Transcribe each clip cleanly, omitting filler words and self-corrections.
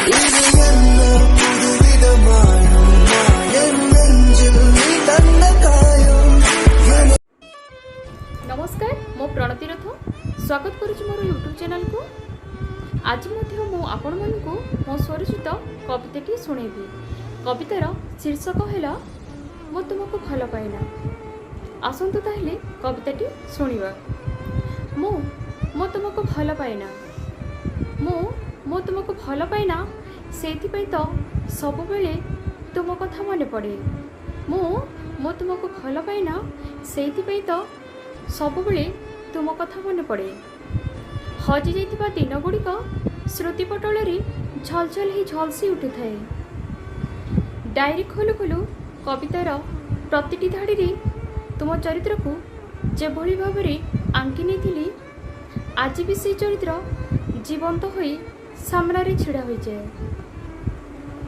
नमस्कार मो प्रणति रथ स्वागत करुच्ची मोर यूट्यूब चैनल को। आज मु आपण मानकु मो स्वरचित कविताटी शुणेबी। कवितार शीर्षक है मो तुमको भल पाइना। आसतु ताहले कविताटी शुणिबा। मो तुमको भल पाइना, मो तुमको भल पाइना, सेथिपई तो सब बेले तुम कथा मन पड़े। मो तुमको भल पाइना, सेथिपई तो सब बेले तुम कथा मन पड़े। हजि जाइतिबा दिन गुड़िक स्मृतिपटल झलझल ही झलसी उठु थाए। डायरी खोलु खोलु कवितार प्रतिटी धाड़ी तुम चरित्र को जेभली भाव में आंकी नहीं, आज भी से चरित्र जीवंत होई सामना रे छिड़ा हो जाए।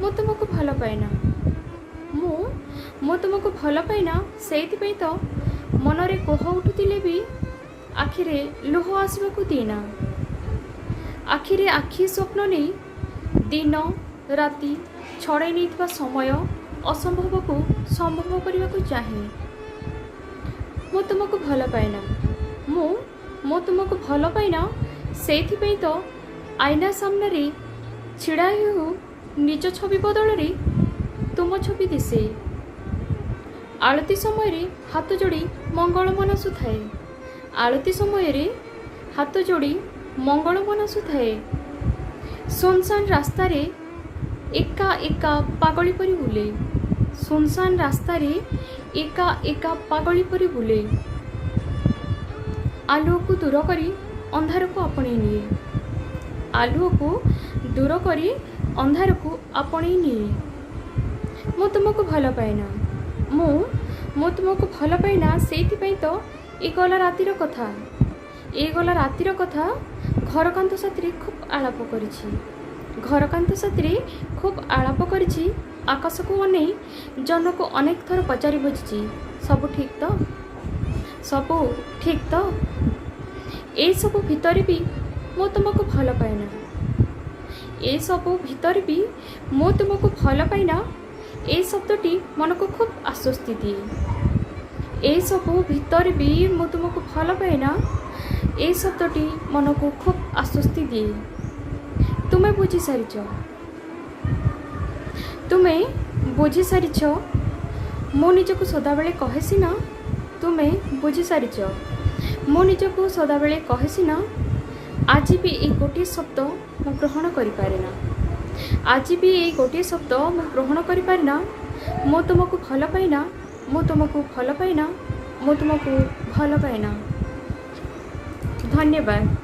मो तुमको भल पाइना, मो तुमको भल पाइना, सेइथिपई तो मनरे कोह उठुतिले भी आखिरे लुह आसबाकू दीना। आखिरे आखि स्वप्न नहीं दिन राति छड़ाई नहीं समय असंभव को संभव करने को चाहे। मो तुमको भल पाइना, मो तुमको भल पाइना, सेइथिपई तो आईना सामने छिड़ा हो निज छवि बदल तुम छवि दिशे। आलती समय हाथ जोड़ी मंगल मनसु थाए। आलती समय हाथ जोड़ी मंगल मनसु थाए। सुनसान रास्ता रे एका एका पागली परी बुले। सुनसान रास्ता रे एका एका पागली परी बुले। आलुओ को दूर करी अंधार को आपणे निए। आलुओ को दूर करी अंधार को आपणे निए। मो तुमको भल पाइना, मो तुमको भल पाइना, सेइथिपई तो ए गला रातिर कथा, ए गला रातिर कथा घरकांत साथी खूब आलाप करिछि। घरकांत साथी खूब आलाप करिछि। आकाश को अनेई जन को अनेक थर पचारि बुझिछि, सब ठीक तो, सब ठीक तो। ए सब भितर भी मो तुमको भल पाइना, ए सब भितर भी मो तुमको भल पाइना, ए शब्दटी मन को खूब आश्वस्ति दिए। ए सब भितर भी मो तुमको भल पाइना, ए शब्दटी मन को खूब आश्वस्ति दिए। तुम्हें बुझी सारिछ, तुम्हें बुझी सारिछ, मो निजको सदाबेले कहे सिना तुम्हें बुझी सारिछ। मो निजको सदाबेले कहे सिना आज भी ए गोटे शब्द मो ग्रहण करि पारेना। आज भी ये गोटे शब्द मो ग्रहण करि पारेना। मो तुमको भल पाइना, मो तुमको भल पाइना, मो तुमको भल पाइना। धन्यवाद।